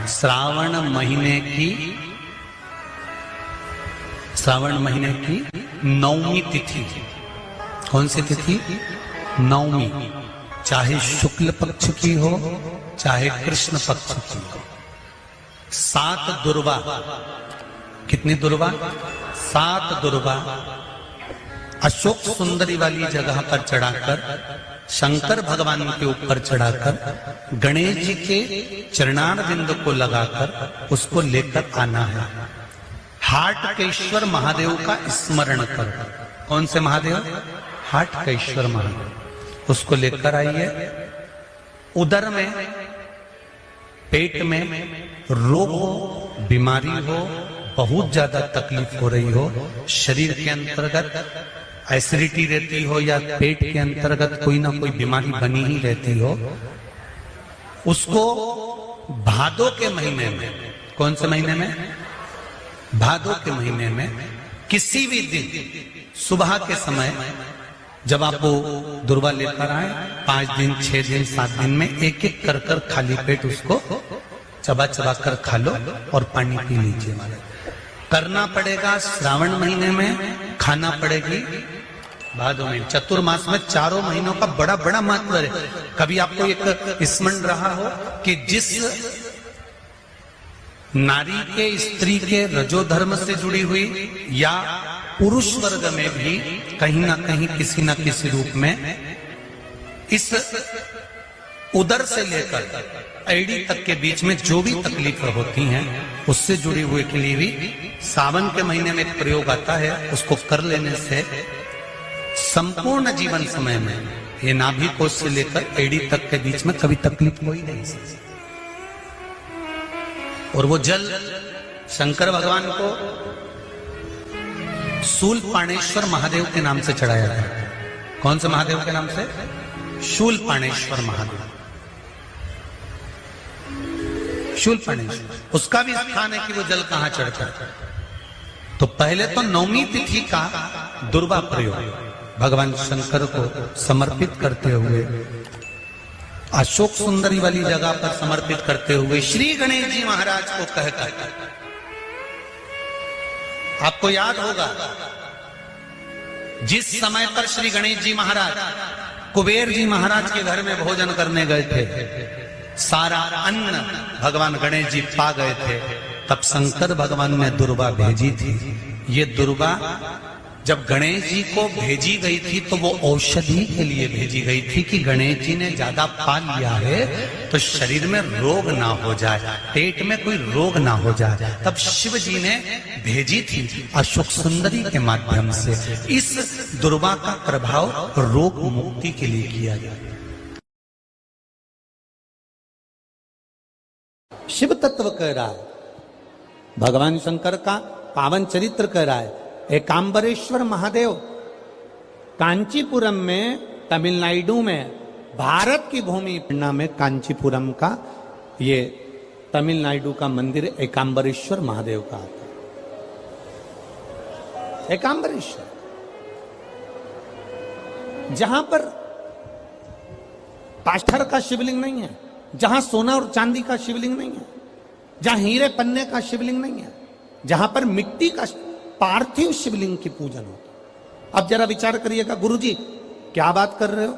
श्रावण महीने की नवमी तिथि। कौन सी तिथि? नवमी। चाहे शुक्ल पक्ष की हो चाहे कृष्ण पक्ष की हो। 7 दुर्वा। कितनी दुर्वा? 7 दुर्वा अशोक सुंदरी वाली जगह पर चढ़ाकर, शंकर भगवान के ऊपर चढ़ाकर, गणेश जी के चरणारविंद को लगाकर उसको लेकर आना है। हाटकेश्वर महादेव का स्मरण करो। कौन से महादेव? हाटकेश्वर महादेव। उसको लेकर आइए। उदर में, पेट में रोग हो, बीमारी हो, बहुत ज्यादा तकलीफ हो रही हो, शरीर के अंतर्गत एसिडिटी रहती हो या पेट के अंतर्गत कोई ना कोई बीमारी बनी ही रहती हो, उसको भादो के महीने में, कौन से महीने में? भादो के महीने में किसी भी दिन सुबह के समय जब आप वो दुर्वा लेकर आए, 5 दिन, 6 दिन, 7 दिन में एक एक कर कर खाली पेट उसको चबा चबा कर खा लो और पानी पी लीजिए। करना पड़ेगा श्रावण महीने में, खाना पड़ेगी भादो में। चतुर्मास में चारों महीनों का बड़ा बड़ा महत्व है। कभी आपको एक स्मरण रहा हो कि जिस नारी के, स्त्री के रजोधर्म से जुड़ी हुई या पुरुष वर्ग में भी कहीं ना कहीं किसी ना किसी रूप में इस उदर से लेकर एड़ी तक के बीच में जो भी तकलीफ होती हैं उससे जुड़ी हुई के लिए भी सावन के महीने में एक प्रयोग आता है। उसको कर लेने से संपूर्ण जीवन समय में ये नाभि कोश से लेकर एड़ी तक के बीच में कभी तकलीफ हो ही नहीं सकती। और वो जल शंकर भगवान को शूलपाणेश्वर महादेव के नाम से चढ़ाया जाता है। कौन से महादेव के नाम से? शूलपाणेश्वर महादेव। शूलपाणेश्वर, उसका भी स्थान है कि वो जल कहां चढ़ता है। तो पहले तो नवमी तिथि का दुर्वा प्रयोग भगवान शंकर को समर्पित करते हुए, अशोक सुंदरी वाली जगह पर समर्पित करते हुए श्री गणेश जी महाराज को कहकर, आपको याद होगा जिस समय पर श्री गणेश जी महाराज कुबेर जी महाराज के घर में भोजन करने गए थे, सारा अन्न भगवान गणेश जी पा गए थे, तब शंकर भगवान ने दुर्वा भेजी थी। ये दुर्वा जब गणेश जी को भेजी गई थी तो वो औषधि के लिए भेजी गई थी कि गणेश जी ने ज्यादा पा लिया है तो शरीर में रोग ना हो जाए, पेट में कोई रोग ना हो जाए। तब शिव जी ने भेजी थी अशोक सुंदरी के माध्यम से। इस दुर्वा का प्रभाव रोग मुक्ति के लिए किया जाए। शिव तत्व कह रहा है, भगवान शंकर का पावन चरित्र कह रहा है। एकांबरेश्वर महादेव कांचीपुरम में, तमिलनाडु में, भारत की भूमि पटना में कांचीपुरम का ये तमिलनाडु का मंदिर एकांबरेश्वर महादेव का आता है। एकांबरेश्वर, जहां पर पाथर का शिवलिंग नहीं है, जहां सोना और चांदी का शिवलिंग नहीं है, जहां हीरे पन्ने का शिवलिंग नहीं है, जहां पर मिट्टी का पार्थिव शिवलिंग की पूजन होता। अब जरा विचार करिएगा, गुरुजी क्या बात कर रहे हो?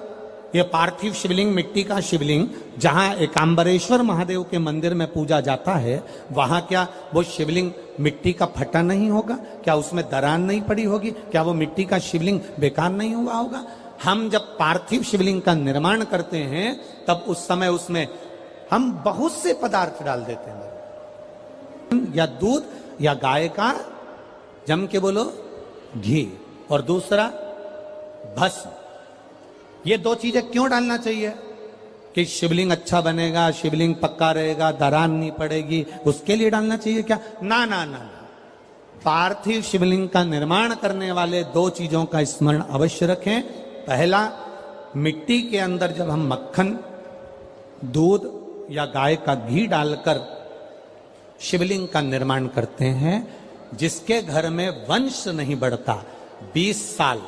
ये पार्थिव शिवलिंग, मिट्टी का शिवलिंग जहां एकांबरेश्वर महादेव के मंदिर में पूजा जाता है, वहां क्या वो शिवलिंग मिट्टी का फटा नहीं होगा? क्या उसमें दरार नहीं पड़ी होगी? क्या वो मिट्टी का शिवलिंग बेकार नहीं हुआ होगा? हम जब पार्थिव शिवलिंग का निर्माण करते हैं तब उस समय उसमें हम बहुत से पदार्थ डाल देते हैं, या दूध या गाय का, जम के बोलो, घी, और दूसरा भस्म। ये 2 चीजें क्यों डालना चाहिए? कि शिवलिंग अच्छा बनेगा, शिवलिंग पक्का रहेगा, दरार नहीं पड़ेगी, उसके लिए डालना चाहिए क्या? ना ना ना, पार्थिव शिवलिंग का निर्माण करने वाले 2 चीजों का स्मरण अवश्य रखें। पहला, मिट्टी के अंदर जब हम मक्खन, दूध या गाय का घी डालकर शिवलिंग का निर्माण करते हैं, जिसके घर में वंश नहीं बढ़ता, 20 साल,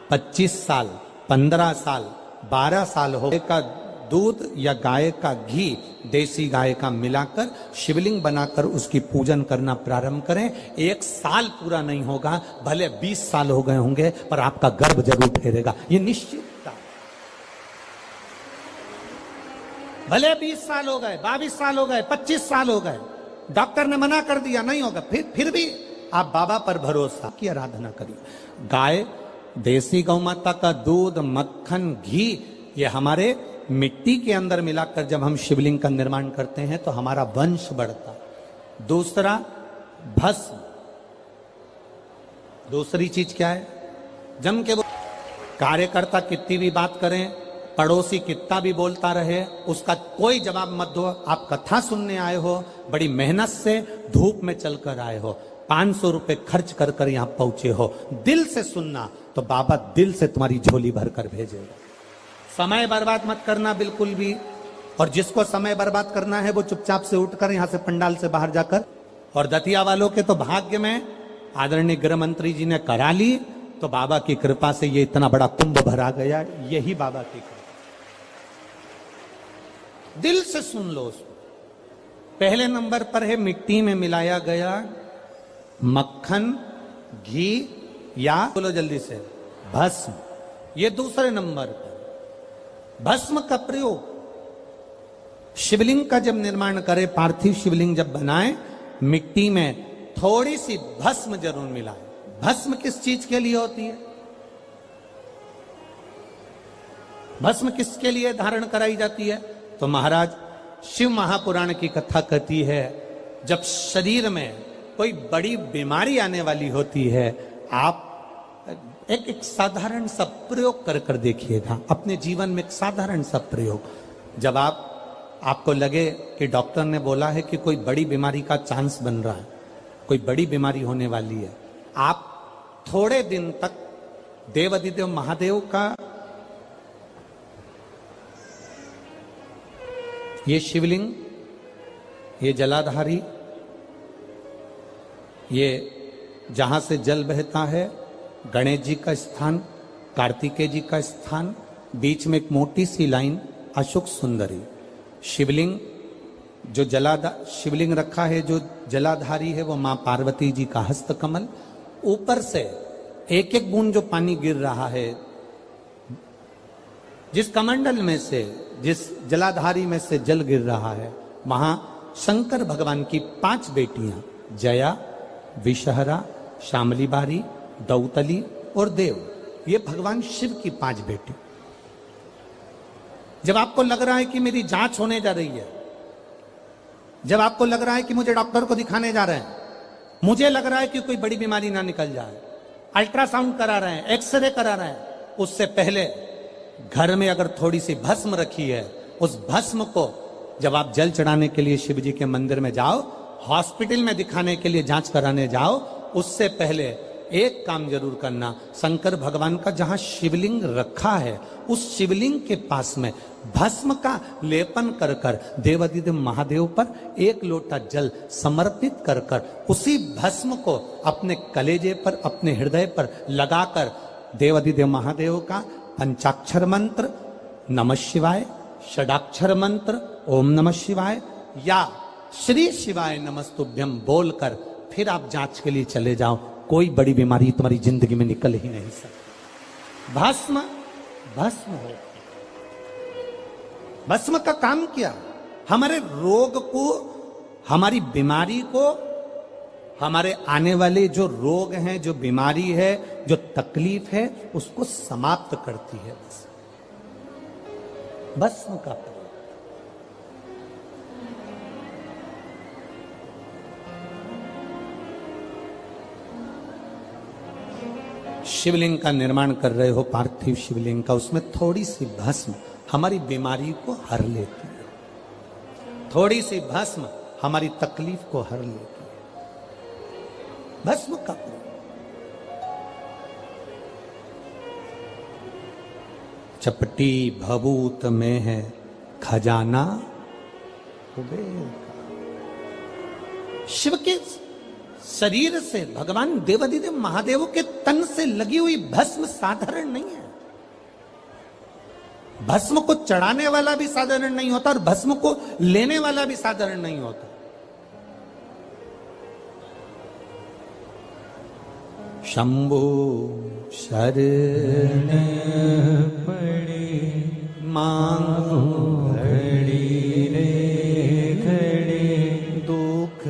25 साल, 15 साल, 12 साल हो का दूध या गाय का घी, देसी गाय का मिलाकर शिवलिंग बनाकर उसकी पूजन करना प्रारंभ करें। 1 साल पूरा नहीं होगा, भले 20 साल हो गए होंगे, पर आपका गर्भ जरूर ठहरेगा, ये निश्चितता। भले 20 साल हो गए, 22 साल हो गए, 25 साल हो गए, डॉक्टर ने मना कर दिया नहीं होगा, फिर भी आप बाबा पर भरोसा की आराधना करिए। गाय, देसी गौ माता का दूध, मक्खन, घी, ये हमारे मिट्टी के अंदर मिलाकर जब हम शिवलिंग का निर्माण करते हैं तो हमारा वंश बढ़ता। दूसरा, भस्म। दूसरी चीज क्या है? जम के वो कार्यकर्ता कितनी भी बात करें, पड़ोसी कितना भी बोलता रहे, उसका कोई जवाब मत दो। आप कथा सुनने आए हो, बड़ी मेहनत से धूप में चलकर आए हो, 500 रुपए खर्च कर कर यहां पहुंचे हो, दिल से सुनना तो बाबा दिल से तुम्हारी झोली भर कर भेजेगा। समय बर्बाद मत करना बिल्कुल भी। और जिसको समय बर्बाद करना है वो चुपचाप से उठकर यहां से पंडाल से बाहर जाकर, और दतिया वालों के तो भाग्य में आदरणीय गृह मंत्री जी ने करा ली, तो बाबा की कृपा से ये इतना बड़ा कुंभ भरा गया, यही बाबा की कृपा। दिल से सुन लो उसको। पहले नंबर पर है मिट्टी में मिलाया गया मक्खन, घी या बोलो जल्दी से, भस्म। ये दूसरे नंबर पर भस्म का प्रयोग। शिवलिंग का जब निर्माण करें, पार्थिव शिवलिंग जब बनाए, मिट्टी में थोड़ी सी भस्म जरूर मिलाए। भस्म किस चीज के लिए होती है? भस्म किसके लिए धारण कराई जाती है? तो महाराज, शिव महापुराण की कथा कहती है, जब शरीर में कोई बड़ी बीमारी आने वाली होती है, आप एक साधारण सा प्रयोग कर कर देखिएगा अपने जीवन में। एक साधारण सा प्रयोग, जब आपको लगे कि डॉक्टर ने बोला है कि कोई बड़ी बीमारी का चांस बन रहा है, कोई बड़ी बीमारी होने वाली है, आप थोड़े दिन तक देवाधिदेव महादेव का ये शिवलिंग, ये जलाधारी, ये जहां से जल बहता है, गणेश जी का स्थान, कार्तिकेय जी का स्थान, बीच में एक मोटी सी लाइन अशोक सुंदरी, शिवलिंग जो शिवलिंग रखा है, जो जलाधारी है वो मां पार्वती जी का हस्त कमल, ऊपर से एक एक बूंद जो पानी गिर रहा है, जिस कमंडल में से, जिस जलाधारी में से जल गिर रहा है, वहां शंकर भगवान की 5 बेटियां, जया, विषहरा, शामली बारी, दौतली और देव, ये भगवान शिव की 5 बेटी। जब आपको लग रहा है कि मेरी जांच होने जा रही है, जब आपको लग रहा है कि मुझे डॉक्टर को दिखाने जा रहे हैं, मुझे लग रहा है कि कोई बड़ी बीमारी ना निकल जाए, अल्ट्रासाउंड करा रहे हैं, एक्सरे करा रहे हैं, उससे पहले घर में अगर थोड़ी सी भस्म रखी है, उस भस्म को जब आप जल चढ़ाने के लिए शिव जी के मंदिर में जाओ, हॉस्पिटल में दिखाने के लिए जांच कराने जाओ, उससे पहले एक काम जरूर करना, शंकर भगवान का जहां शिवलिंग रखा है, उस शिवलिंग के पास में भस्म का लेपन कर कर देवाधिदेव महादेव पर 1 लोटा जल समर्पित कर कर उसी भस्म को अपने कलेजे पर, अपने हृदय पर लगाकर देवाधिदेव महादेव का पंचाक्षर मंत्र नमः शिवाय, षडाक्षर मंत्र ओम नमः शिवाय या श्री शिवाय नमस्तुभ्यम बोलकर फिर आप जांच के लिए चले जाओ। कोई बड़ी बीमारी तुम्हारी जिंदगी में निकल ही नहीं सकती। भस्म भस्म हो। भस्म का काम क्या? हमारे रोग को, हमारी बीमारी को, हमारे आने वाले जो रोग हैं, जो बीमारी है, जो तकलीफ है, उसको समाप्त करती है भस्म का प्रयोग। शिवलिंग का निर्माण कर रहे हो, पार्थिव शिवलिंग का, उसमें थोड़ी सी भस्म हमारी बीमारी को हर लेती है, थोड़ी सी भस्म हमारी तकलीफ को हर लेती है। भस्म का प्रयोग। चपटी भभूत में है खजाना कुबेर का। शिव के शरीर से, भगवान देवाधिदेव महादेव के तन से लगी हुई भस्म साधारण नहीं है। भस्म को चढ़ाने वाला भी साधारण नहीं होता और भस्म को लेने वाला भी साधारण नहीं होता। शंभो शरण पड़े मांगो घड़ी रे घड़ी दुख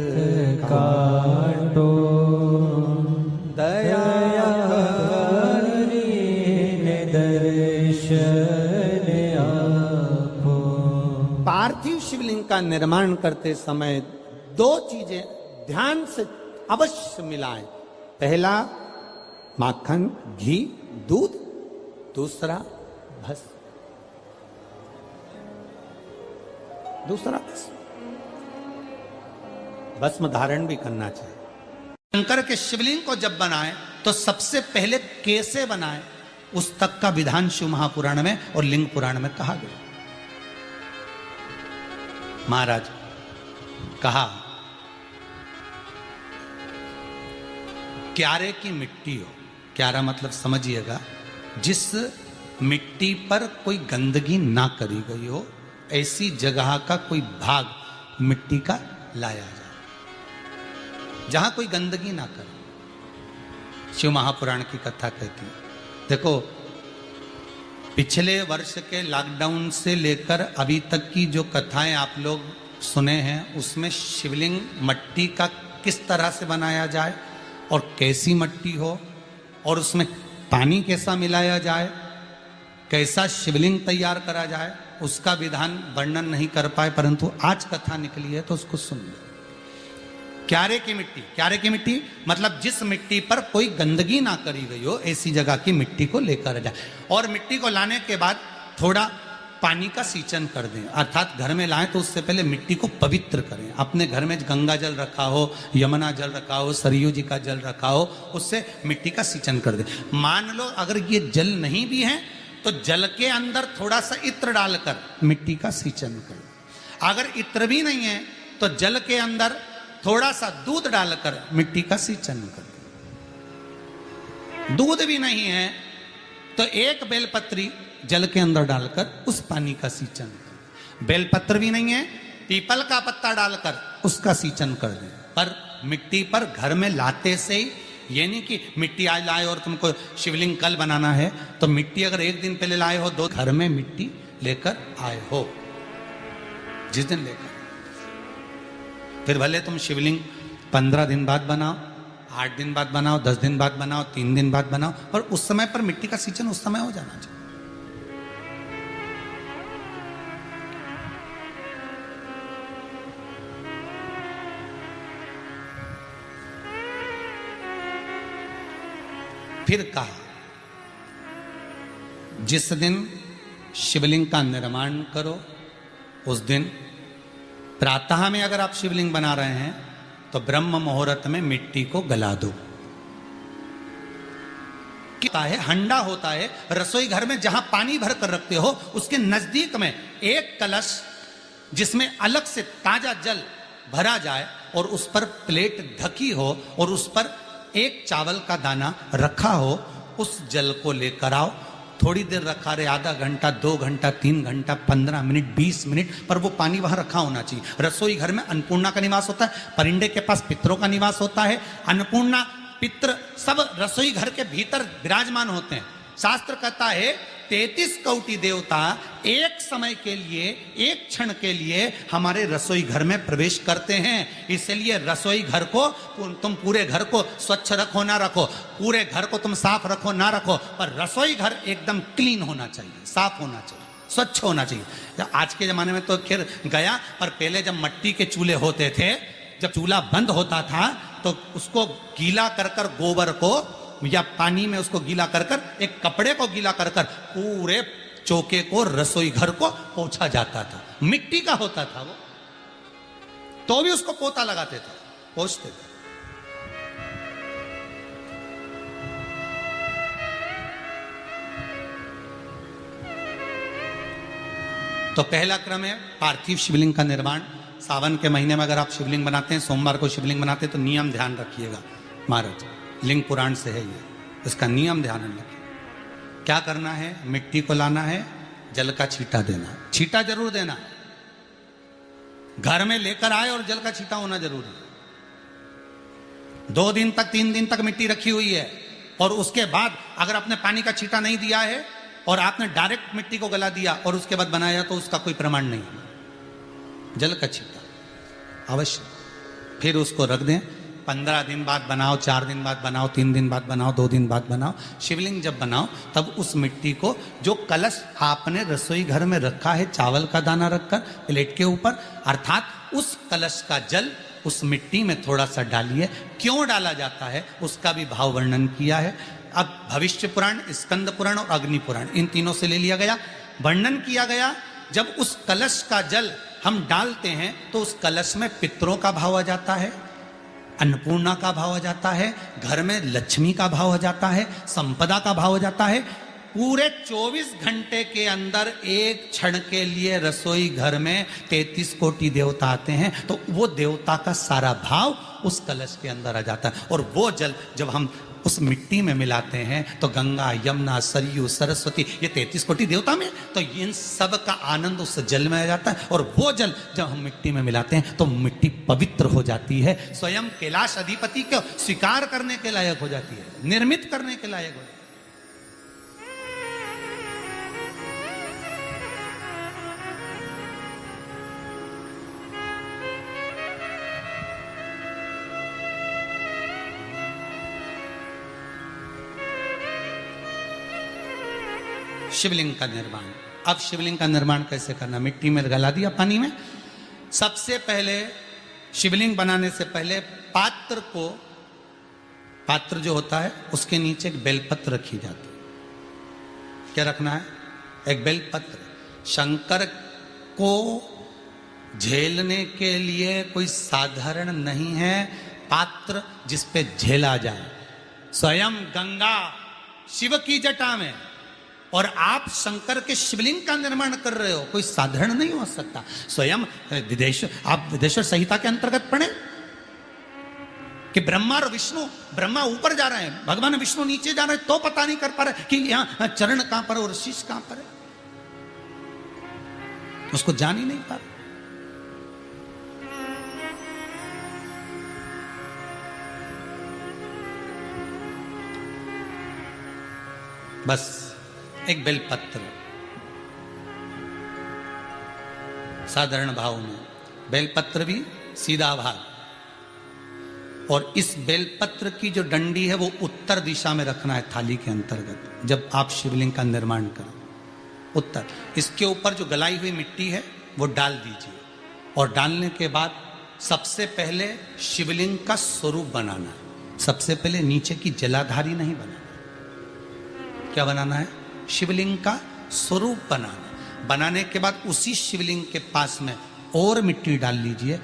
काटो दया पार्थिव शिवलिंग का निर्माण करते समय दो चीजें ध्यान से अवश्य मिलाएं। पहला माखन, घी, दूध, दूसरा भस्म। भस्म धारण भी करना चाहिए। शंकर के शिवलिंग को जब बनाए तो सबसे पहले कैसे बनाए उस तक का विधान शिव महापुराण में और लिंग पुराण में कहा गया। महाराज कहा क्यारे की मिट्टी हो, क्यारा मतलब समझिएगा जिस मिट्टी पर कोई गंदगी ना करी गई हो, ऐसी जगह का कोई भाग मिट्टी का लाया जाए जहां कोई गंदगी ना करे। शिव महापुराण की कथा कहती है। देखो पिछले वर्ष के लॉकडाउन से लेकर अभी तक की जो कथाएं आप लोग सुने हैं उसमें शिवलिंग मट्टी का किस तरह से बनाया जाए और कैसी मट्टी हो और उसमें पानी कैसा मिलाया जाए, कैसा शिवलिंग तैयार करा जाए, उसका विधान वर्णन नहीं कर पाए, परंतु आज कथा निकली है तो उसको सुन लो। क्यारे की मिट्टी, क्यारे की मिट्टी मतलब जिस मिट्टी पर कोई गंदगी ना करी गई हो ऐसी जगह की मिट्टी को लेकर जाए और मिट्टी को लाने के बाद थोड़ा पानी का सींचन कर दें, अर्थात घर में लाएं तो उससे पहले मिट्टी को पवित्र करें। अपने घर में गंगा जल रखा हो, यमुना जल रखा हो, सरयू जी का जल रखा हो, उससे मिट्टी का सींचन कर दें। मान लो अगर ये जल नहीं भी है तो जल के अंदर थोड़ा सा इत्र डालकर मिट्टी का सींचन करें। अगर इत्र भी नहीं है तो जल के अंदर थोड़ा सा दूध डालकर मिट्टी का सींचन कर दें। दूध भी नहीं है तो एक बेलपत्री जल के अंदर डालकर उस पानी का सींचन कर। बेलपत्र भी नहीं है, पीपल का पत्ता डालकर उसका सींचन कर दें। पर मिट्टी पर घर में लाते से ही, ये नहीं कि मिट्टी आज लाए और तुमको शिवलिंग कल बनाना है, तो मिट्टी अगर एक दिन पहले लाए हो, दो घर में मिट्टी लेकर आए हो, जिस दिन लेकर फिर भले तुम शिवलिंग 15 दिन बाद बनाओ, 8 दिन बाद बनाओ, 10 दिन बाद बनाओ, 3 दिन बाद बनाओ, पर उस समय पर मिट्टी का सींचन उस समय हो जाना चाहिए। फिर कहा जिस दिन शिवलिंग का निर्माण करो उस दिन प्रातः में अगर आप शिवलिंग बना रहे हैं तो ब्रह्म मुहूर्त में मिट्टी को गला दो। क्या है, हंडा होता है रसोई घर में जहां पानी भर कर रखते हो उसके नजदीक में एक कलश जिसमें अलग से ताजा जल भरा जाए और उस पर प्लेट ढकी हो और उस पर एक चावल का दाना रखा हो, उस जल को लेकर आओ। थोड़ी देर रखा रहे, आधा घंटा, 2 घंटा, 3 घंटा, 15 मिनट, 20 मिनट, पर वो पानी वहां रखा होना चाहिए। रसोई घर में अन्नपूर्णा का निवास होता है, परिंदे के पास पितरों का निवास होता है। अन्नपूर्णा, पित्र सब रसोई घर के भीतर विराजमान होते हैं। शास्त्र कहता है 33 कोटि देवता एक समय के लिए, एक क्षण के लिए हमारे रसोई घर में प्रवेश करते हैं। इसलिए रसोई घर को तुम पूरे घर को स्वच्छ रखो ना रखो, पूरे घर को तुम साफ रखो ना रखो, पर रसोई घर एकदम क्लीन होना चाहिए, साफ होना चाहिए, स्वच्छ होना चाहिए। आज के जमाने में तो खैर गया, पर पहले जब मट्टी के चूल्हे होते थे, जब चूल्हा बंद होता था तो उसको गीला कर कर, गोबर को या पानी में उसको गीला कर कर, एक कपड़े को गीला कर कर पूरे चौके को, रसोई घर को पोंछा जाता था। मिट्टी का होता था वो, तो भी उसको पोता लगाते थे, पोंछते थे। तो पहला क्रम है पार्थिव शिवलिंग का निर्माण। सावन के महीने में अगर आप शिवलिंग बनाते हैं, सोमवार को शिवलिंग बनाते हैं, तो नियम ध्यान रखिएगा महाराज, लिंग पुराण से है ये, इसका नियम ध्यान रखिए। क्या करना है, मिट्टी को लाना है, जल का छींटा देना, छींटा जरूर देना। घर में लेकर आए और जल का छींटा होना जरूरी है। 2 दिन तक 3 दिन तक मिट्टी रखी हुई है और उसके बाद अगर आपने पानी का छींटा नहीं दिया है और आपने डायरेक्ट मिट्टी को गला दिया और उसके बाद बनाया तो उसका कोई प्रमाण नहीं। जल का छींटा अवश्य। फिर उसको रख दें। 15 दिन बाद बनाओ, 4 दिन बाद बनाओ, 3 दिन बाद बनाओ, 2 दिन बाद बनाओ। शिवलिंग जब बनाओ तब उस मिट्टी को, जो कलश आपने रसोई घर में रखा है चावल का दाना रखकर प्लेट के ऊपर, अर्थात उस कलश का जल उस मिट्टी में थोड़ा सा डालिए। क्यों डाला जाता है उसका भी भाव वर्णन किया है। अब भविष्य पुराण, स्कंद पुराण और अग्नि पुराण, इन तीनों से ले लिया गया। वर्णन किया गया जब उस कलश का जल हम डालते हैं तो उस कलश में पितरों का भाव आ जाता है, अन्नपूर्णा का भाव आ जाता है, घर में लक्ष्मी का भाव आ जाता है, संपदा का भाव आ जाता है। पूरे 24 घंटे के अंदर एक क्षण के लिए रसोई घर में 33 कोटि देवता आते हैं, तो वो देवता का सारा भाव उस कलश के अंदर आ जाता है। और वो जल जब हम उस मिट्टी में मिलाते हैं तो गंगा, यमुना, सरयू, सरस्वती, ये 33 कोटि देवता में, तो इन सब का आनंद उस जल में आ जाता है। और वो जल जब हम मिट्टी में मिलाते हैं तो मिट्टी पवित्र हो जाती है, स्वयं कैलाश अधिपति को स्वीकार करने के लायक हो जाती है, निर्मित करने के लायक हो जाती है। शिवलिंग का निर्माण। अब शिवलिंग का निर्माण कैसे करना? मिट्टी में गला दिया पानी में। सबसे पहले शिवलिंग बनाने से पहले पात्र जो होता है उसके नीचे एक बेलपत्र रखी जाती है। क्या रखना है? एक बेलपत्र। शंकर को झेलने के लिए कोई साधारण नहीं है पात्र जिस पे झेला जाए। स्वयं गंगा शिव की जटा में और आप शंकर के शिवलिंग का निर्माण कर रहे हो, कोई साधारण नहीं हो सकता। स्वयं आप विदेश्वर संहिता के अंतर्गत पढ़े कि ब्रह्मा और विष्णु, ब्रह्मा ऊपर जा रहे हैं, भगवान विष्णु नीचे जा रहे हैं, तो पता नहीं कर पा रहे कि यहां चरण कहां पर और शीश कहां पर है, उसको जान ही नहीं पा रहे। बस एक बेलपत्र साधारण भाव में, बेलपत्र भी सीधा भाग, और इस बेलपत्र की जो डंडी है वो उत्तर दिशा में रखना है थाली के अंतर्गत। जब आप शिवलिंग का निर्माण करें उत्तर, इसके ऊपर जो गलाई हुई मिट्टी है वो डाल दीजिए। और डालने के बाद सबसे पहले शिवलिंग का स्वरूप बनाना है। सबसे पहले नीचे की जलाधारी नहीं बनाना। क्या बनाना है? शिवलिंग का स्वरूप बनाना। बनाने के बाद उसी शिवलिंग के पास में और मिट्टी डाल लीजिए,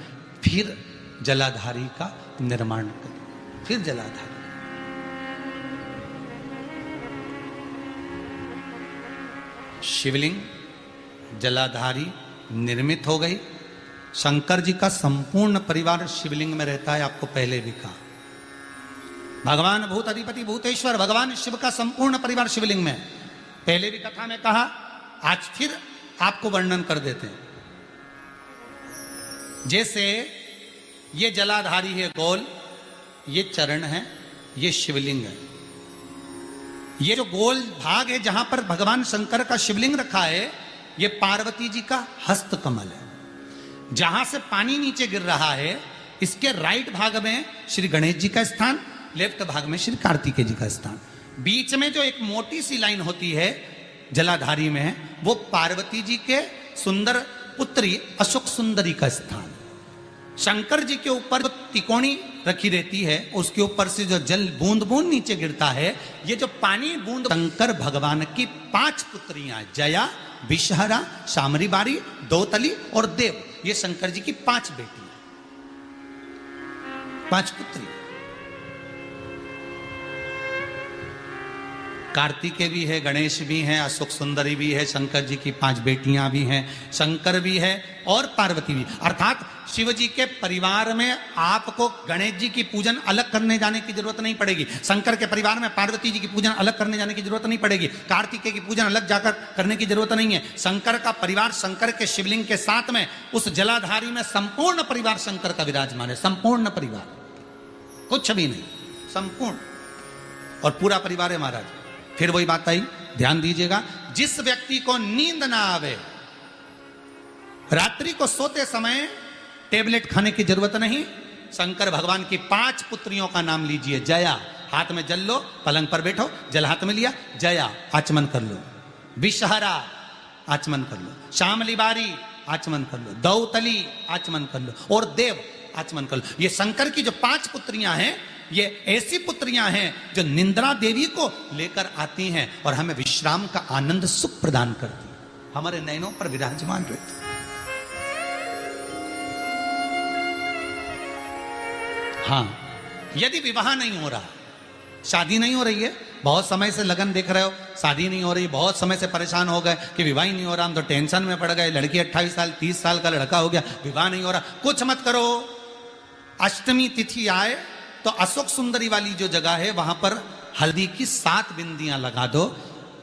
फिर जलाधारी का निर्माण करिए। फिर जलाधारी, शिवलिंग जलाधारी निर्मित हो गई। शंकर जी का संपूर्ण परिवार शिवलिंग में रहता है, आपको पहले भी कहा। भगवान भूत अधिपति भूतेश्वर भगवान शिव का संपूर्ण परिवार शिवलिंग में, पहले भी कथा में कहा, आज फिर आपको वर्णन कर देते हैं। जैसे ये जलाधारी है गोल, ये चरण है, ये शिवलिंग है। ये जो गोल भाग है जहां पर भगवान शंकर का शिवलिंग रखा है, ये पार्वती जी का हस्त कमल है। जहां से पानी नीचे गिर रहा है, इसके राइट भाग में श्री गणेश जी का स्थान, लेफ्ट भाग में श्री कार्तिकेय जी का स्थान। बीच में जो एक मोटी सी लाइन होती है जलाधारी में, वो पार्वती जी के सुंदर पुत्री अशोक सुंदरी का स्थान। शंकर जी के ऊपर जो तिकोनी रखी रहती है, उसके ऊपर से जो जल बूंद बूंद नीचे गिरता है, ये जो पानी बूंद, शंकर भगवान की 5 पुत्रियां, जया, विषहरा, शामरी बारी, दौतली और देव, ये शंकर जी की 5 बेटियां, 5 पुत्री। कार्तिकेय भी है, गणेश भी हैं, अशोक सुंदरी भी है, शंकर जी की 5 बेटियां भी हैं, शंकर भी है और पार्वती भी। अर्थात शिव जी के परिवार में आपको गणेश जी की पूजन अलग करने जाने की जरूरत नहीं पड़ेगी, शंकर के परिवार में पार्वती जी की पूजन अलग करने जाने की जरूरत नहीं पड़ेगी, कार्तिकेय की पूजन अलग जाकर करने की जरूरत नहीं है। शंकर का परिवार शंकर के शिवलिंग के साथ में उस जलाधारी में संपूर्ण परिवार शंकर का विराजमान है, संपूर्ण परिवार, कुछ भी नहीं, संपूर्ण और पूरा परिवार है महाराज। फिर वही बात आई, ध्यान दीजिएगा, जिस व्यक्ति को नींद ना आवे, रात्रि को सोते समय टेबलेट खाने की जरूरत नहीं, शंकर भगवान की 5 पुत्रियों का नाम लीजिए। जया, हाथ में जल लो, पलंग पर बैठो, जल हाथ में लिया, जया आचमन कर लो, विषहरा आचमन कर लो, श्यामली बारी आचमन कर लो, दौतली आचमन कर लो और देव आचमन कर लो। ये शंकर की जो 5 पुत्रियां हैं, ये ऐसी पुत्रियां हैं जो निंद्रा देवी को लेकर आती हैं और हमें विश्राम का आनंद सुख प्रदान करती, हमारे नयनों पर विराजमान रहती। हाँ, यदि विवाह नहीं हो रहा, शादी नहीं हो रही है, बहुत समय से लगन देख रहे हो, शादी नहीं हो रही, बहुत समय से परेशान हो गए कि विवाह ही नहीं हो रहा, हम तो टेंशन में पड़ गए, लड़की 28 साल 30 साल का लड़का हो गया, विवाह नहीं हो रहा, कुछ मत करो। अष्टमी तिथि आए तो अशोक सुंदरी वाली जो जगह है वहां पर हल्दी की 7 बिंदियां लगा दो,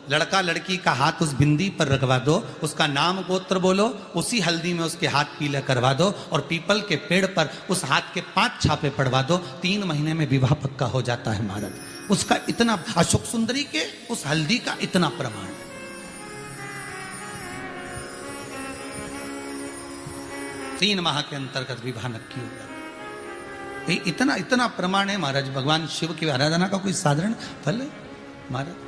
लड़का लड़की का हाथ उस बिंदी पर रखवा दो, उसका नाम गोत्र बोलो, उसी हल्दी में उसके हाथ पीले करवा दो और पीपल के पेड़ पर उस हाथ के 5 छापे पड़वा दो, 3 महीने में विवाह पक्का हो जाता है महाराज। उसका इतना, अशोक सुंदरी के उस हल्दी का इतना प्रमाण है। 3 माह के अंतर्गत विवाह नक्की हो जाता, इतना इतना प्रमाण है महाराज। भगवान शिव की आराधना का कोई साधारण फल है महाराज।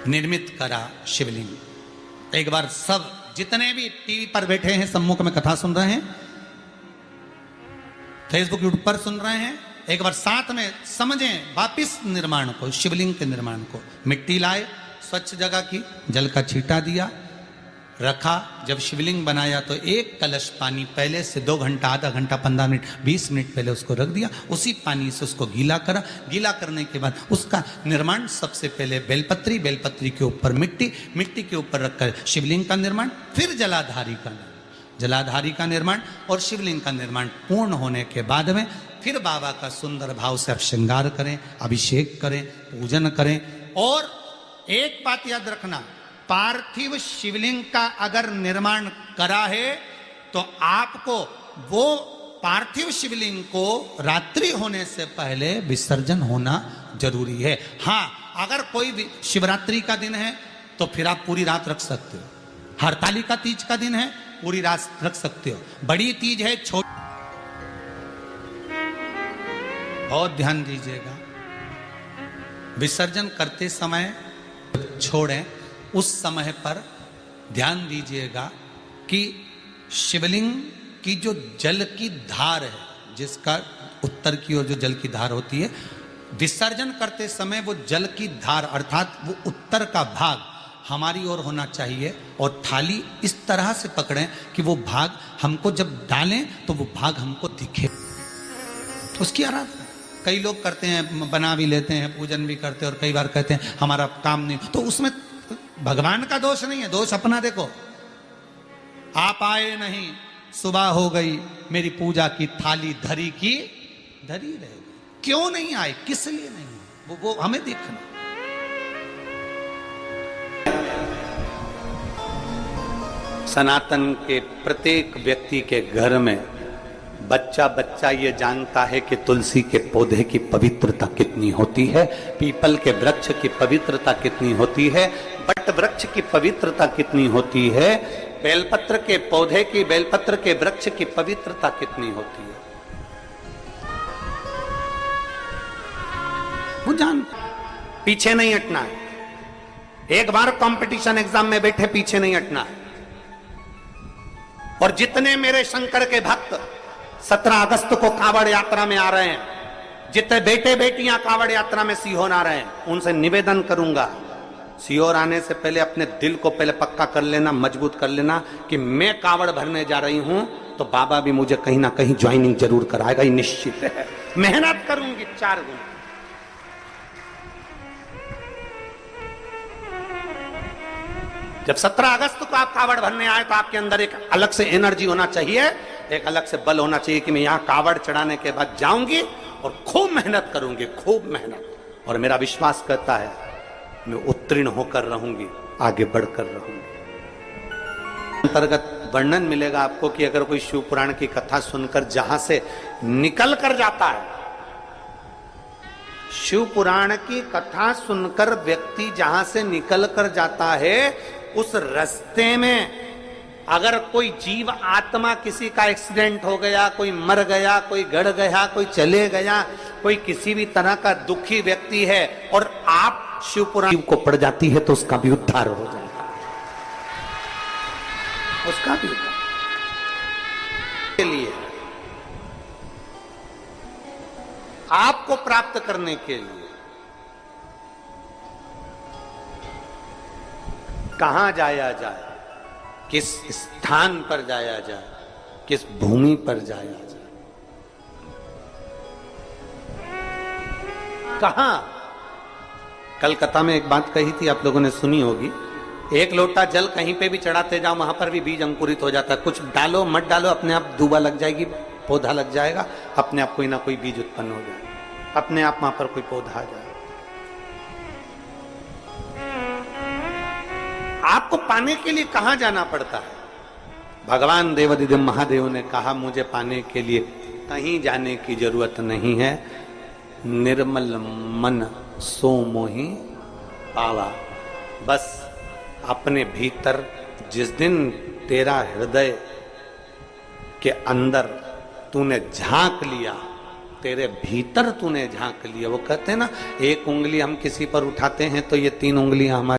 निर्मित करा शिवलिंग। एक बार सब जितने भी टीवी पर बैठे हैं, सम्मुख में कथा सुन रहे हैं, फेसबुक यूट्यूब पर सुन रहे हैं, एक बार साथ में समझें वापिस निर्माण को, शिवलिंग के निर्माण को। मिट्टी लाए, स्वच्छ जगह की, जल का छींटा दिया, रखा। जब शिवलिंग बनाया तो 1 कलश पानी पहले से 2 घंटा, आधा घंटा, 15 मिनट, 20 मिनट पहले उसको रख दिया, उसी पानी से उसको गीला करा। गीला करने के बाद उसका निर्माण, सबसे पहले बेलपत्री, बेलपत्री के ऊपर मिट्टी, मिट्टी के ऊपर रखकर शिवलिंग का निर्माण, फिर जलाधारी का निर्माण, जलाधारी का निर्माण और शिवलिंग का निर्माण पूर्ण होने के बाद में फिर बाबा का सुंदर भाव से आप श्रृंगार करें, अभिषेक करें, पूजन करें। और एक बात याद रखना, पार्थिव शिवलिंग का अगर निर्माण करा है तो आपको वो पार्थिव शिवलिंग को रात्रि होने से पहले विसर्जन होना जरूरी है। हाँ, अगर कोई शिवरात्रि का दिन है तो फिर आप पूरी रात रख सकते हो, हरतालिका तीज का दिन है पूरी रात रख सकते हो, बड़ी तीज है, छोटी। बहुत ध्यान दीजिएगा, विसर्जन करते समय छोड़ें, उस समय पर ध्यान दीजिएगा कि शिवलिंग की जो जल की धार है, जिसका उत्तर की ओर जो जल की धार होती है, विसर्जन करते समय वो जल की धार अर्थात वो उत्तर का भाग हमारी ओर होना चाहिए और थाली इस तरह से पकड़ें कि वो भाग हमको जब डालें तो वो भाग हमको दिखे। उसकी आराधना कई लोग करते हैं, बना भी लेते हैं, पूजन भी करते हैं और कई बार कहते हैं हमारा काम नहीं, तो उसमें भगवान का दोष नहीं है, दोष अपना देखो। आप आए नहीं, सुबह हो गई, मेरी पूजा की थाली धरी की धरी रहेगी। क्यों नहीं आए, किस लिए नहीं, वो हमें देखना। सनातन के प्रत्येक व्यक्ति के घर में बच्चा बच्चा ये जानता है कि तुलसी के पौधे की पवित्रता कितनी होती है, पीपल के वृक्ष की पवित्रता कितनी होती है, बट वृक्ष की पवित्रता कितनी होती है, बेलपत्र के पौधे की, बेलपत्र के वृक्ष की पवित्रता कितनी होती है, वो जानते। पीछे नहीं हटना है, एक बार कंपटीशन एग्जाम में बैठे पीछे नहीं हटना है। और जितने मेरे शंकर के भक्त 17 अगस्त को कांवड़ यात्रा में आ रहे हैं, जितने बेटे बेटियां कांवड़ यात्रा में सीहोर आ रहे हैं, उनसे निवेदन करूंगा, सीहोर आने से पहले अपने दिल को पहले पक्का कर लेना, मजबूत कर लेना कि मैं कांवड़ भरने जा रही हूं तो बाबा भी मुझे कहीं ना कहीं ज्वाइनिंग जरूर कराएगा, ये निश्चित है। मेहनत करूंगी 4 गुना। जब 17 अगस्त को आप कावड़ भरने आए तो आपके अंदर एक अलग से एनर्जी होना चाहिए, एक अलग से बल होना चाहिए कि मैं यहां कावड़ चढ़ाने के बाद जाऊंगी और खूब मेहनत करूंगी, खूब मेहनत, और मेरा विश्वास करता है मैं उत्तीर्ण होकर रहूंगी, आगे बढ़कर रहूंगी। अंतर्गत वर्णन मिलेगा आपको कि अगर कोई शिव पुराण की कथा सुनकर जहां से निकल कर जाता है, शिव पुराण की कथा सुनकर व्यक्ति जहां से निकल कर जाता है, उस रास्ते में अगर कोई जीव आत्मा किसी का एक्सीडेंट हो गया, कोई मर गया, कोई गड़ गया, कोई चले गया, कोई किसी भी तरह का दुखी व्यक्ति है और आप शिव पुराण को पढ़ जाती है तो उसका भी उद्धार हो जाएगा, उसका भी उद्धार के लिए, आपको प्राप्त करने के लिए कहां जाया जाए, किस स्थान पर जाया जाए, किस भूमि पर जाया जाए, कहां। कलकत्ता में एक बात कही थी, आप लोगों ने सुनी होगी, एक लोटा जल कहीं पे भी चढ़ाते जाओ वहां पर भी बीज अंकुरित हो जाता है, कुछ डालो मत डालो अपने आप दूबा लग जाएगी, पौधा लग जाएगा, अपने आप कोई ना कोई बीज उत्पन्न हो जाएगा, अपने आप वहां पर कोई पौधा आ जाएगा। आपको पाने के लिए कहां जाना पड़ता है? भगवान देवादिदेव महादेव ने कहा मुझे पाने के लिए कहीं जाने की जरूरत नहीं है, निर्मल मन सो मोहि पावा। बस अपने भीतर जिस दिन तेरा हृदय के अंदर तूने झांक लिया, तेरे भीतर तूने झांक लिया, वो कहते हैं ना, एक उंगली हम किसी पर उठाते हैं तो ये 3 उंगलियां हमारी